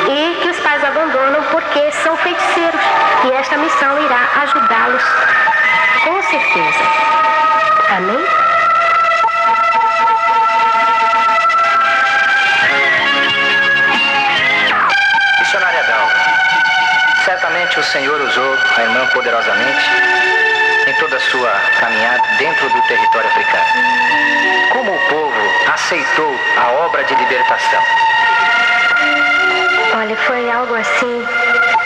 e que os pais abandonam porque são feiticeiros. E esta missão irá ajudá-los, com certeza. Amém? Missionária Dalva, certamente o Senhor usou a irmã poderosamente em toda a sua caminhada dentro do território africano. Como o povo aceitou a obra de libertação? Olha, foi algo assim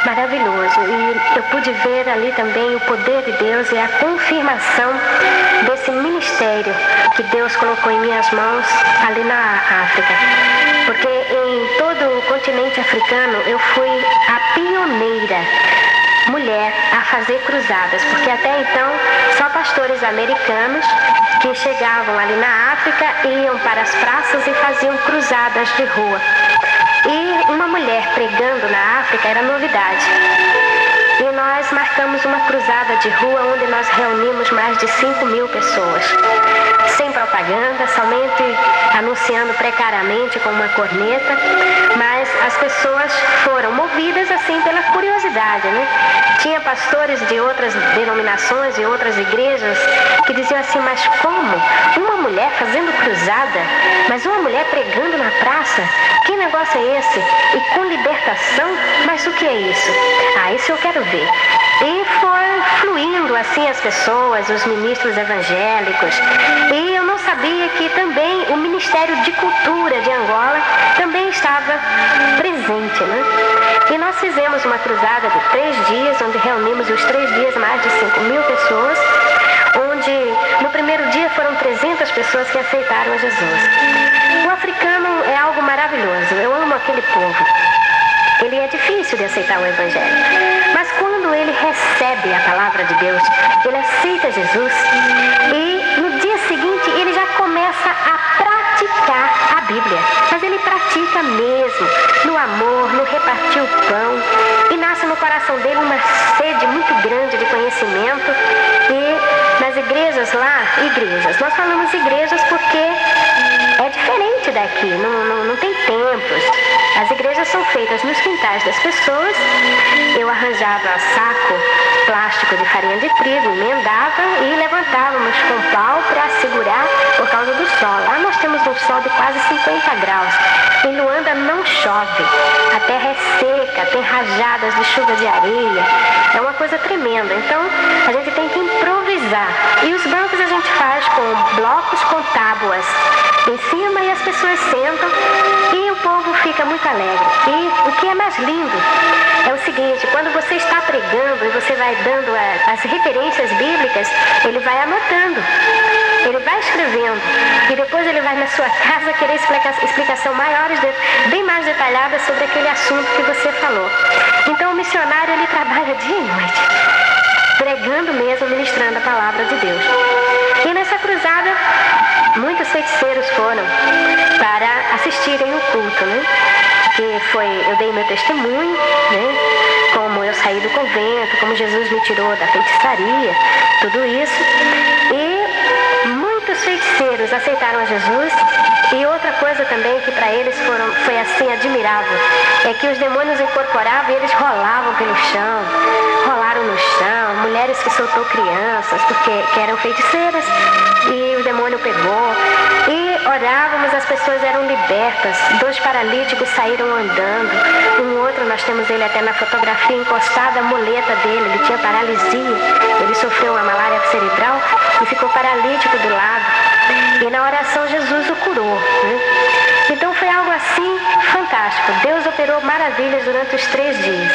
maravilhoso, e eu pude ver ali também o poder de Deus e a confirmação desse ministério que Deus colocou em minhas mãos ali na África. Porque em todo o continente africano eu fui a pioneira mulher a fazer cruzadas, porque até então só pastores americanos que chegavam ali na África iam para as praças e faziam cruzadas de rua. E uma mulher pregando na África era novidade. E nós marcamos uma cruzada de rua onde nós reunimos mais de 5.000 pessoas. Sem propaganda, somente anunciando precariamente com uma corneta, mas as pessoas foram movidas assim pela curiosidade, né? Tinha pastores de outras denominações e outras igrejas que diziam assim, mas como? Uma mulher fazendo cruzada? Mas uma mulher pregando na praça? Que negócio é esse? E com libertação? Mas o que é isso? Ah, isso eu quero ver. E foi fluindo assim as pessoas, os ministros evangélicos. E eu não sabia que também o Ministério de Cultura de Angola também estava presente, né? E nós fizemos uma cruzada de 3 dias, onde reunimos os 3 dias mais de 5.000 pessoas. onde no primeiro dia foram 300 pessoas que aceitaram a Jesus. O africano é algo maravilhoso, eu amo aquele povo. Ele é difícil de aceitar o Evangelho, mas quando ele recebe a palavra de Deus, ele aceita Jesus e no dia seguinte ele já começa a praticar a Bíblia. Mas ele pratica mesmo, no amor, no repartir o pão, e nasce no coração dele uma sede muito grande de conhecimento. E nas igrejas lá, nós falamos igrejas porque é diferente daqui, não tem templos. As igrejas são feitas nos quintais das pessoas. Eu arranjava saco plástico de farinha de trigo, emendava e levantávamos com pau para segurar por causa do sol. Lá nós temos um sol de quase 50 graus. Em Luanda não chove, a terra é seca, tem rajadas de chuva de areia. É uma coisa tremenda. Então a gente tem que improvisar. E os bancos a gente faz com blocos com tábuas em cima e as pessoas sentam e o povo fica muito alegre. E o que é mais lindo é o seguinte: quando você está pregando e você vai dando as referências bíblicas, ele vai anotando, ele vai escrevendo e depois ele vai na sua casa querer explicação maiores, bem mais detalhada sobre aquele assunto que você falou. Então o missionário ele trabalha dia e noite, pregando mesmo, ministrando a palavra de Deus. E nessa cruzada, muitos feiticeiros foram para assistirem o culto, né? Que foi, eu dei meu testemunho, né? Como eu saí do convento, como Jesus me tirou da feitiçaria, tudo isso. E muitos feiticeiros aceitaram a Jesus. E outra coisa também que para eles foi assim admirável, é que os demônios incorporavam e eles rolavam pelo chão, rolaram no chão, mulheres que soltou crianças, que eram feiticeiras, e o demônio pegou. E orávamos, as pessoas eram libertas, 2 paralíticos saíram andando, um outro, nós temos ele até na fotografia, encostado à muleta dele, ele tinha paralisia, ele sofreu uma malária cerebral e ficou paralítico do lado. E na oração Jesus o curou, né? Então foi algo assim fantástico. Deus operou maravilhas durante os 3 dias.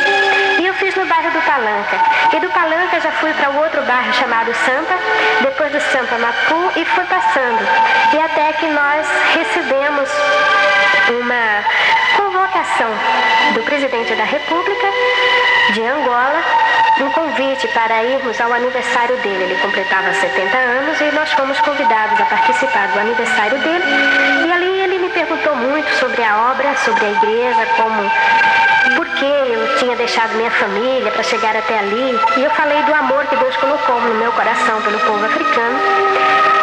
E eu fiz no bairro do Palanca. E do Palanca já fui para o outro bairro chamado Sampa, depois do Sampa Mapu, e fui passando. E até que nós recebemos uma convocação do presidente da República de Angola, um convite para irmos ao aniversário dele. Ele completava 70 anos e nós fomos convidados a participar do aniversário dele. E ali ele me perguntou muito sobre a obra, sobre a igreja, por que eu tinha deixado minha família para chegar até ali. E eu falei do amor que Deus colocou no meu coração pelo povo africano.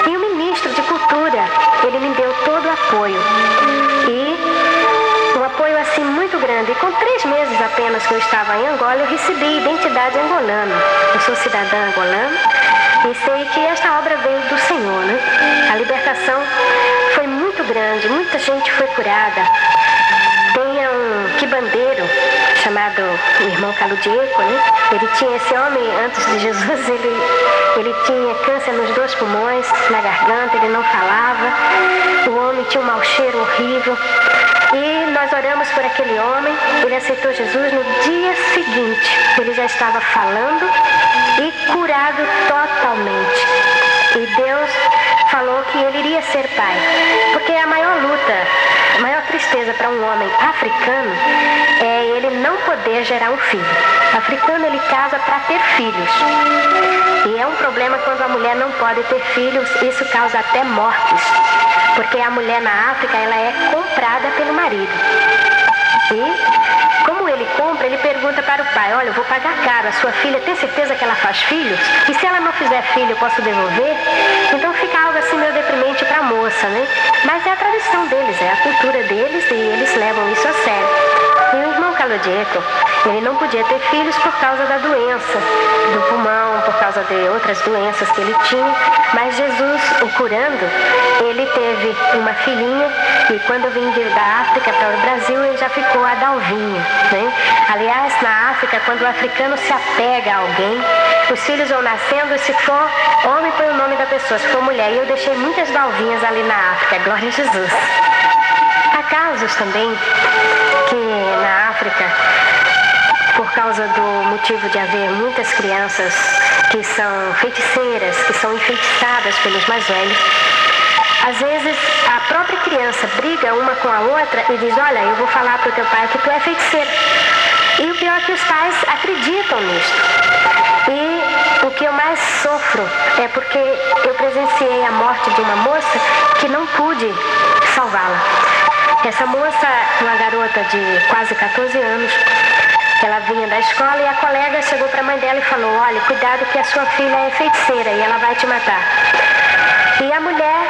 E o ministro de Cultura, ele me deu todo o apoio. E um apoio assim muito grande. E com 3 meses apenas que eu estava em Angola, eu recebi identidade angolana. Eu sou cidadã angolana e sei que esta obra veio do Senhor, né? A libertação foi muito grande, muita gente foi curada. Tem um quibandeiro chamado o irmão Caludieco, né? Esse homem, antes de Jesus, ele tinha câncer nos 2 pulmões, na garganta, ele não falava. O homem tinha um mau cheiro horrível. E nós oramos por aquele homem, ele aceitou Jesus. No dia seguinte, ele já estava falando e curado totalmente. E Deus falou que ele iria ser pai, porque a maior luta, a maior tristeza para um homem africano é ele não poder gerar um filho. O africano, ele casa para ter filhos. E é um problema quando a mulher não pode ter filhos, isso causa até mortes. Porque a mulher na África, ela é comprada pelo marido. E como ele compra, ele pergunta para o pai: olha, eu vou pagar caro, a sua filha tem certeza que ela faz filhos? E se ela não fizer filho, eu posso devolver? Então fica algo assim meio deprimente para a moça, né? Mas é a tradição deles, é a cultura deles e eles levam isso a sério. E o irmão Caludieco, ele não podia ter filhos por causa da doença do pulmão, por causa de outras doenças que ele tinha, mas Jesus, o curando, ele teve uma filhinha e quando vim da África para o Brasil, ele já ficou a Dalvinha, né? Aliás, na África, quando o africano se apega a alguém, os filhos vão nascendo, se for homem, põe o nome da pessoa, se for mulher. E eu deixei muitas Dalvinhas ali na África, glória a Jesus. Há casos também que na África, por causa do motivo de haver muitas crianças que são feiticeiras, que são enfeitiçadas pelos mais velhos. Às vezes a própria criança briga uma com a outra e diz: olha, eu vou falar para o teu pai que tu é feiticeiro. E o pior é que os pais acreditam nisto. E o que eu mais sofro é porque eu presenciei a morte de uma moça que não pude salvá-la. Essa moça, uma garota de quase 14 anos, ela vinha da escola e a colega chegou para a mãe dela e falou: olha, cuidado que a sua filha é feiticeira e ela vai te matar. E a mulher,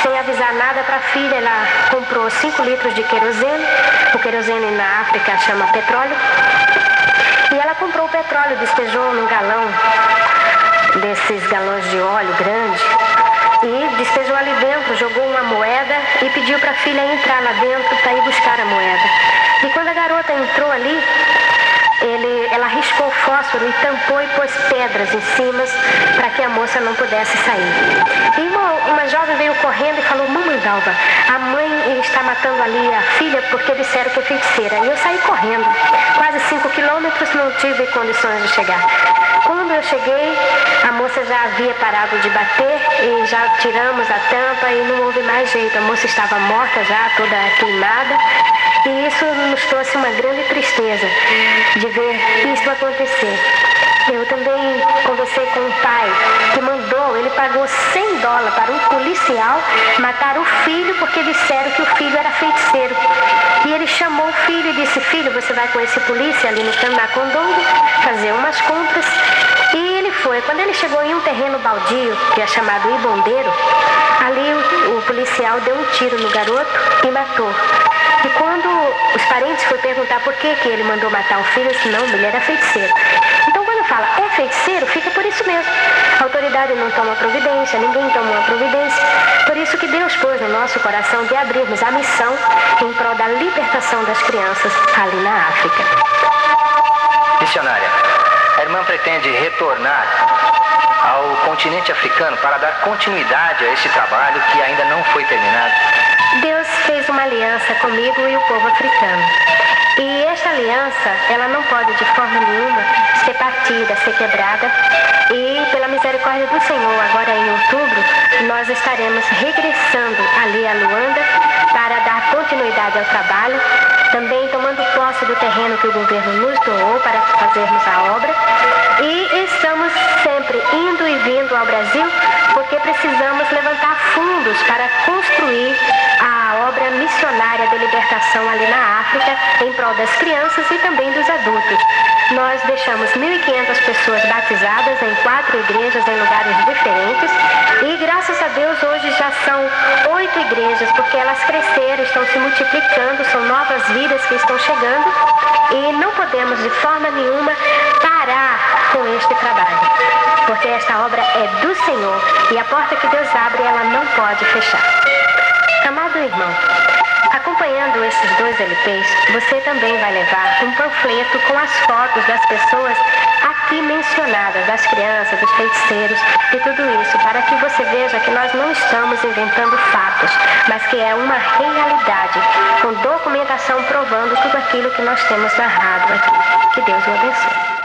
sem avisar nada para a filha, ela comprou 5 litros de querosene. O querosene na África chama petróleo. E ela comprou o petróleo, despejou num galão, desses galões de óleo grande, e despejou ali dentro, jogou uma moeda e pediu para a filha entrar lá dentro para ir buscar a moeda. E quando a garota entrou ali, ela riscou o fósforo e tampou e pôs pedras em cima para que a moça não pudesse sair. E uma jovem veio correndo e falou: mamãe Dalva, a mãe está matando ali a filha porque disseram que é feiticeira. E eu saí correndo, quase 5 quilômetros, não tive condições de chegar. Quando eu cheguei, a moça já havia parado de bater e já tiramos a tampa e não houve mais jeito. A moça estava morta já, toda queimada. E isso nos trouxe uma grande tristeza de ver isso acontecer. Eu também conversei com um pai que ele pagou $100 para um policial matar o filho porque disseram que o filho era feiticeiro. E ele chamou o filho e disse: filho, você vai com esse polícia ali no Candacondongo fazer umas compras. E ele foi. Quando ele chegou em um terreno baldio, que é chamado Ibondeiro, ali o policial deu um tiro no garoto e matou. E quando os parentes foram perguntar por que ele mandou matar o filho, eu disse: não, ele era feiticeiro. Então quando fala é feiticeiro, fica por isso mesmo. A autoridade não toma providência, ninguém toma uma providência. Por isso que Deus pôs no nosso coração de abrirmos a missão em prol da libertação das crianças ali na África. Missionária, a irmã pretende retornar ao continente africano para dar continuidade a esse trabalho que ainda não foi terminado? Deus fez uma aliança comigo e o povo africano. E esta aliança, ela não pode de forma nenhuma ser partida, ser quebrada. E pela misericórdia do Senhor, agora em outubro, nós estaremos regressando ali a Luanda para dar continuidade ao trabalho, também tomando posse do terreno que o governo nos doou para fazermos a obra. E estamos sempre indo e vindo ao Brasil porque precisamos levantar fundos para construir a obra missionária de libertação ali na África em prol das crianças e também dos adultos. Nós deixamos 1.500 pessoas batizadas em 4 igrejas em lugares diferentes e graças a Deus hoje já são 8 igrejas porque elas cresceram, estão se multiplicando, são novas vidas que estão chegando e não podemos de forma nenhuma parar com este trabalho, porque esta obra é do Senhor e a porta que Deus abre ela não pode fechar. Amado irmão, acompanhando esses 2 LPs, você também vai levar um panfleto com as fotos das pessoas aqui mencionadas, das crianças, dos feiticeiros e tudo isso, para que você veja que nós não estamos inventando fatos, mas que é uma realidade, com documentação provando tudo aquilo que nós temos narrado aqui. Que Deus o abençoe.